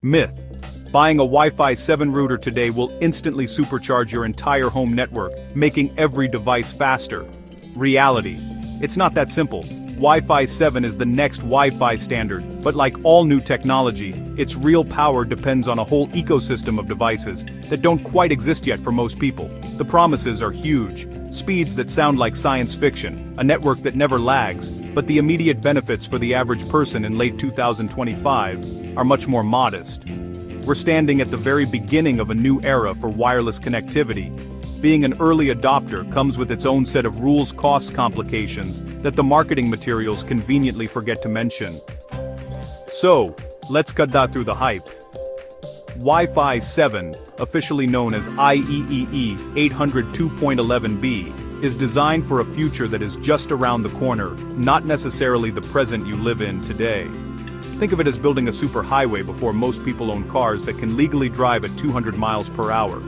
Myth: buying a Wi-Fi 7 router today will instantly supercharge your entire home network, making every device faster. Reality: it's not that simple. Wi-Fi 7 is the next Wi-Fi standard, but like all new technology, its real power depends on a whole ecosystem of devices that don't quite exist yet for most people. The promises are huge. Speeds that sound like science fiction, a network that never lags, but the immediate benefits for the average person in late 2025 are much more modest. We're standing at the very beginning of a new era for wireless connectivity. Being an early adopter comes with its own set of rules, cost complications that the marketing materials conveniently forget to mention. So, let's cut that through the hype. Wi-Fi 7, officially known as IEEE 802.11b, is designed for a future that is just around the corner, not necessarily the present you live in today. Think of it as building a superhighway before most people own cars that can legally drive at 200 miles per hour.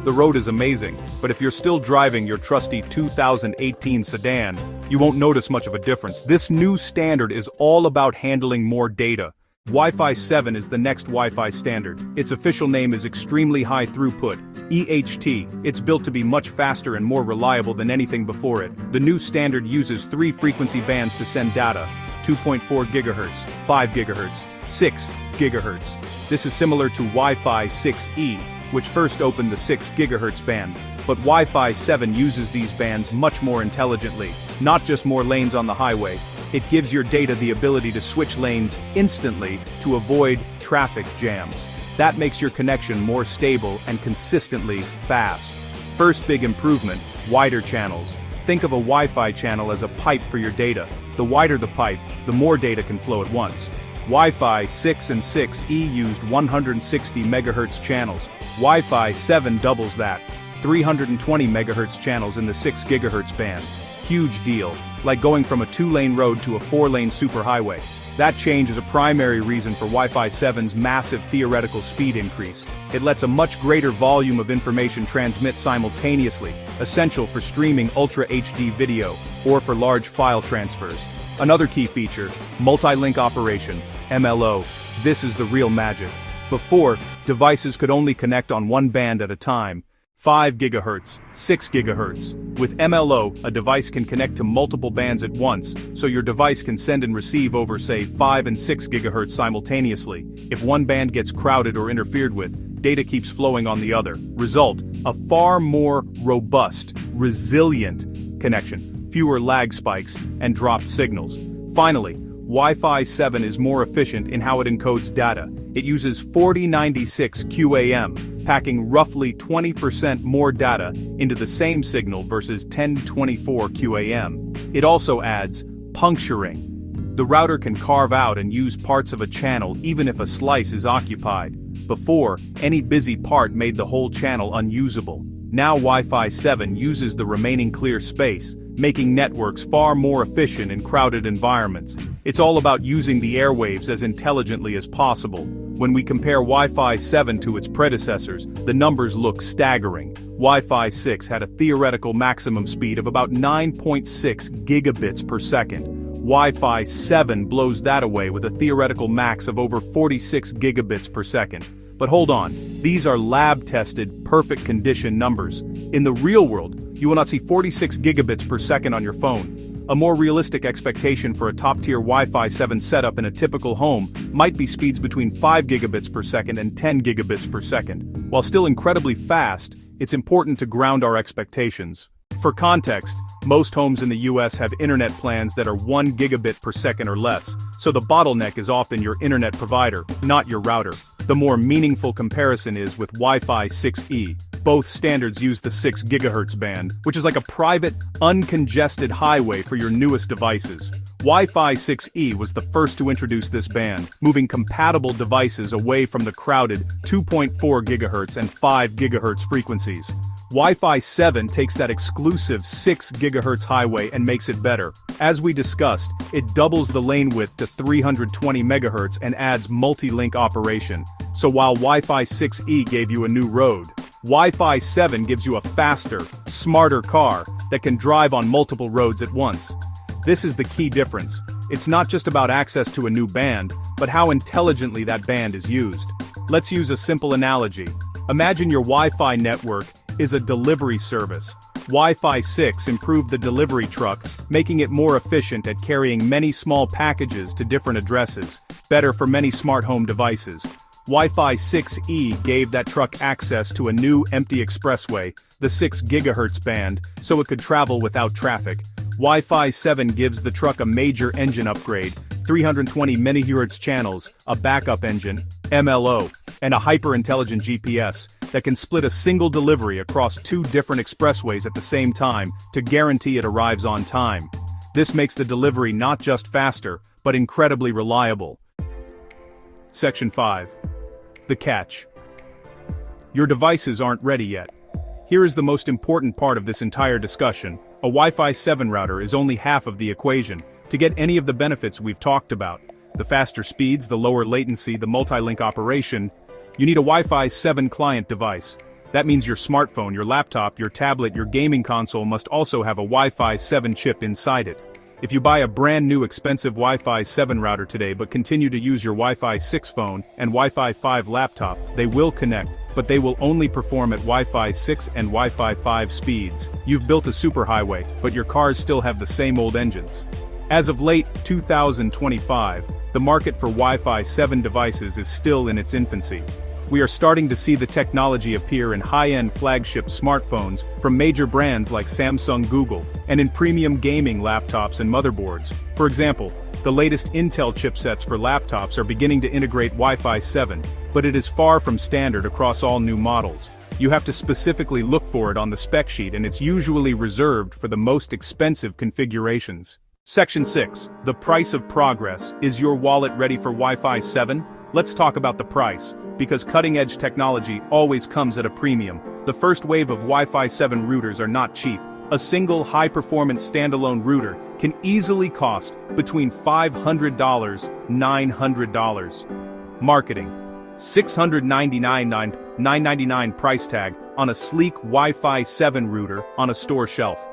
The road is amazing, but if you're still driving your trusty 2018 sedan, you won't notice much of a difference. This new standard is all about handling more data. Wi-Fi 7 is the next Wi-Fi standard. Its official name is Extremely High Throughput, EHT. It's built to be much faster and more reliable than anything before it. The new standard uses 3 frequency bands to send data: 2.4 GHz, 5 GHz, 6 GHz. This is similar to Wi-Fi 6E, which first opened the 6 GHz band, but Wi-Fi 7 uses these bands much more intelligently. Not just more lanes on the highway, it gives your data the ability to switch lanes instantly to avoid traffic jams. That makes your connection more stable and consistently fast. First big improvement: wider channels. Think of a Wi-Fi channel as a pipe for your data. The wider the pipe, the more data can flow at once. Wi-Fi 6 and 6E used 160 MHz channels. Wi-Fi 7 doubles that, 320 MHz channels in the 6 GHz band. Huge deal, like going from a 2-lane road to a 4-lane superhighway. That change is a primary reason for Wi-Fi 7's massive theoretical speed increase. It lets a much greater volume of information transmit simultaneously, essential for streaming Ultra HD video, or for large file transfers. Another key feature: multi-link operation, MLO. This is the real magic. Before, devices could only connect on one band at a time. 5 GHz, 6 GHz. With MLO, a device can connect to multiple bands at once, so your device can send and receive over, say, 5 and 6 GHz simultaneously. If one band gets crowded or interfered with, data keeps flowing on the other. Result: a far more robust, resilient connection, fewer lag spikes, and dropped signals. Finally, Wi-Fi 7 is more efficient in how it encodes data. It uses 4096 QAM, packing roughly 20% more data into the same signal versus 1024 QAM. It also adds puncturing. The router can carve out and use parts of a channel even if a slice is occupied. Before, any busy part made the whole channel unusable. Now Wi-Fi 7 uses the remaining clear space, making networks far more efficient in crowded environments. It's all about using the airwaves as intelligently as possible. When we compare Wi-Fi 7 to its predecessors, the numbers look staggering. Wi-Fi 6 had a theoretical maximum speed of about 9.6 gigabits per second. Wi-Fi 7 blows that away with a theoretical max of over 46 gigabits per second. But hold on, these are lab-tested, perfect condition numbers. In the real world, you will not see 46 gigabits per second on your phone. A more realistic expectation for a top-tier Wi-Fi 7 setup in a typical home might be speeds between 5 gigabits per second and 10 gigabits per second. While still incredibly fast, it's important to ground our expectations. For context, most homes in the US have internet plans that are 1 gigabit per second or less, so the bottleneck is often your internet provider, not your router. The more meaningful comparison is with Wi-Fi 6E. Both standards use the 6 GHz band, which is like a private, uncongested highway for your newest devices. Wi-Fi 6E was the first to introduce this band, moving compatible devices away from the crowded 2.4 GHz and 5 GHz frequencies. Wi-Fi 7 takes that exclusive 6 GHz highway and makes it better. As we discussed, it doubles the lane width to 320 MHz and adds multi-link operation. So while Wi-Fi 6E gave you a new road, Wi-Fi 7 gives you a faster, smarter car that can drive on multiple roads at once. This is the key difference. It's not just about access to a new band, but how intelligently that band is used. Let's use a simple analogy. Imagine your Wi-Fi network is a delivery service. Wi-Fi 6 improved the delivery truck, making it more efficient at carrying many small packages to different addresses, better for many smart home devices. Wi-Fi 6E gave that truck access to a new empty expressway, the 6 GHz band, so it could travel without traffic. Wi-Fi 7 gives the truck a major engine upgrade, 320 MHz channels, a backup engine, MLO, and a hyper-intelligent GPS that can split a single delivery across 2 different expressways at the same time to guarantee it arrives on time. This makes the delivery not just faster, but incredibly reliable. Section 5. The catch. Your devices aren't ready yet. Here is the most important part of this entire discussion. A Wi-Fi 7 router is only half of the equation. To get any of the benefits we've talked about, the faster speeds, the lower latency, the multi-link operation, you need a Wi-Fi 7 client device. That means your smartphone, your laptop, your tablet, your gaming console must also have a Wi-Fi 7 chip inside it. If you buy a brand new expensive Wi-Fi 7 router today but continue to use your Wi-Fi 6 phone and Wi-Fi 5 laptop, they will connect, but they will only perform at Wi-Fi 6 and Wi-Fi 5 speeds. You've built a superhighway, but your cars still have the same old engines. As of late 2025, the market for Wi-Fi 7 devices is still in its infancy. We are starting to see the technology appear in high-end flagship smartphones from major brands like Samsung, Google, and in premium gaming laptops and motherboards. For example, the latest Intel chipsets for laptops are beginning to integrate Wi-Fi 7, but it is far from standard across all new models. You have to specifically look for it on the spec sheet, and it's usually reserved for the most expensive configurations. Section 6. The price of progress. Is your wallet ready for Wi-Fi 7? Let's talk about the price, because cutting-edge technology always comes at a premium. The first wave of Wi-Fi 7 routers are not cheap. A single high-performance standalone router can easily cost between $500 and $900. Marketing. $699.999 price tag on a sleek Wi-Fi 7 router on a store shelf.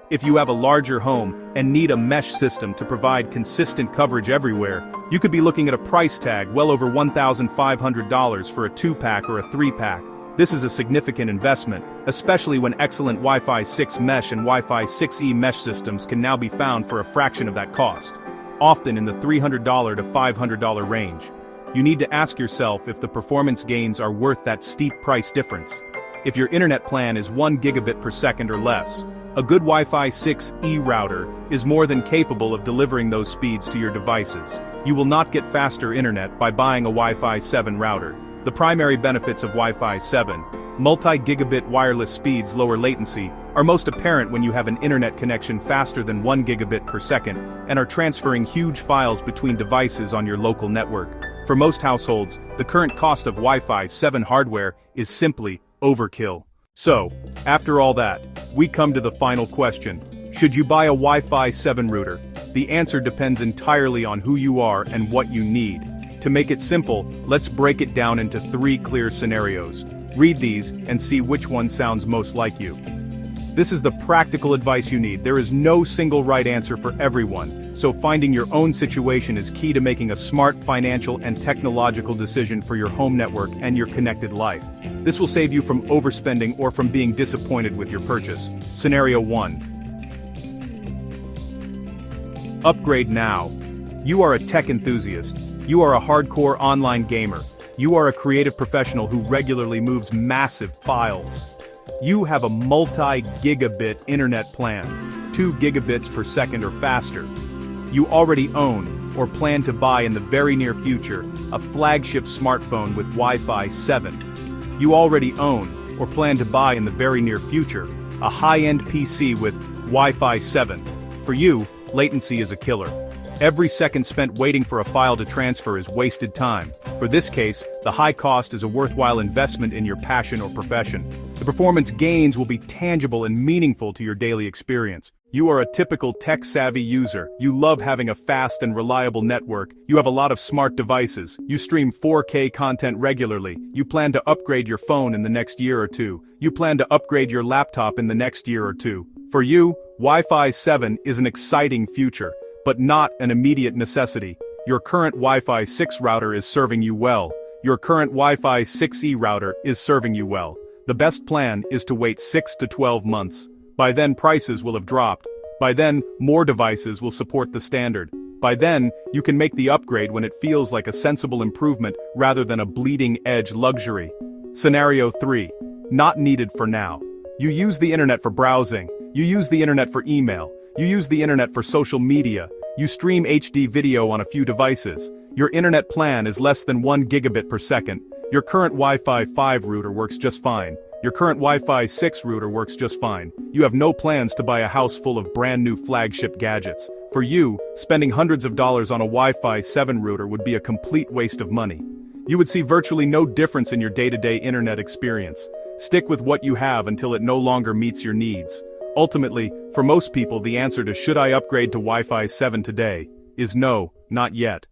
If you have a larger home and need a mesh system to provide consistent coverage everywhere, you could be looking at a price tag well over $1,500 for a 2-pack or a 3-pack. This is a significant investment, especially when excellent Wi-Fi 6 mesh and Wi-Fi 6E mesh systems can now be found for a fraction of that cost, often in the $300 to $500 range. You need to ask yourself if the performance gains are worth that steep price difference. If your internet plan is 1 gigabit per second or less, a good Wi-Fi 6E router is more than capable of delivering those speeds to your devices. You will not get faster internet by buying a Wi-Fi 7 router. The primary benefits of Wi-Fi 7, multi-gigabit wireless speeds, lower latency, are most apparent when you have an internet connection faster than 1 gigabit per second and are transferring huge files between devices on your local network. For most households, the current cost of Wi-Fi 7 hardware is simply overkill. So, after all that, we come to the final question. Should you buy a Wi-Fi 7 router? The answer depends entirely on who you are and what you need. To make it simple, let's break it down into 3 clear scenarios. Read these and see which one sounds most like you. This is the practical advice you need. There is no single right answer for everyone, so finding your own situation is key to making a smart financial and technological decision for your home network and your connected life. This will save you from overspending or from being disappointed with your purchase. Scenario 1. Upgrade now. You are a tech enthusiast. You are a hardcore online gamer. You are a creative professional who regularly moves massive files. You have a multi-gigabit internet plan, 2 gigabits per second or faster. You already own, or plan to buy in the very near future, a flagship smartphone with Wi-Fi 7. You already own, or plan to buy in the very near future, a high-end PC with Wi-Fi 7. For you, latency is a killer. Every second spent waiting for a file to transfer is wasted time. For this case, the high cost is a worthwhile investment in your passion or profession. The performance gains will be tangible and meaningful to your daily experience. You are a typical tech-savvy user. You love having a fast and reliable network. You have a lot of smart devices. You stream 4K content regularly. You plan to upgrade your phone in the next year or two. You plan to upgrade your laptop in the next year or two. For you, Wi-Fi 7 is an exciting future, but not an immediate necessity. Your current Wi-Fi 6 router is serving you well. your current Wi-Fi 6E router is serving you well. The best plan is to wait 6 to 12 months. By then prices will have dropped. By then, more devices will support the standard. By then, you can make the upgrade when it feels like a sensible improvement rather than a bleeding-edge luxury. Scenario 3. Not needed for now. You use the internet for browsing. You use the internet for email. You use the internet for social media. You stream HD video on a few devices. Your internet plan is less than 1 gigabit per second. Your current Wi-Fi 5 router works just fine. Your current Wi-Fi 6 router works just fine. You have no plans to buy a house full of brand new flagship gadgets. For you, spending hundreds of dollars on a Wi-Fi 7 router would be a complete waste of money. You would see virtually no difference in your day-to-day internet experience. Stick with what you have until it no longer meets your needs. Ultimately, for most people the answer to should I upgrade to Wi-Fi 7 today is no, not yet.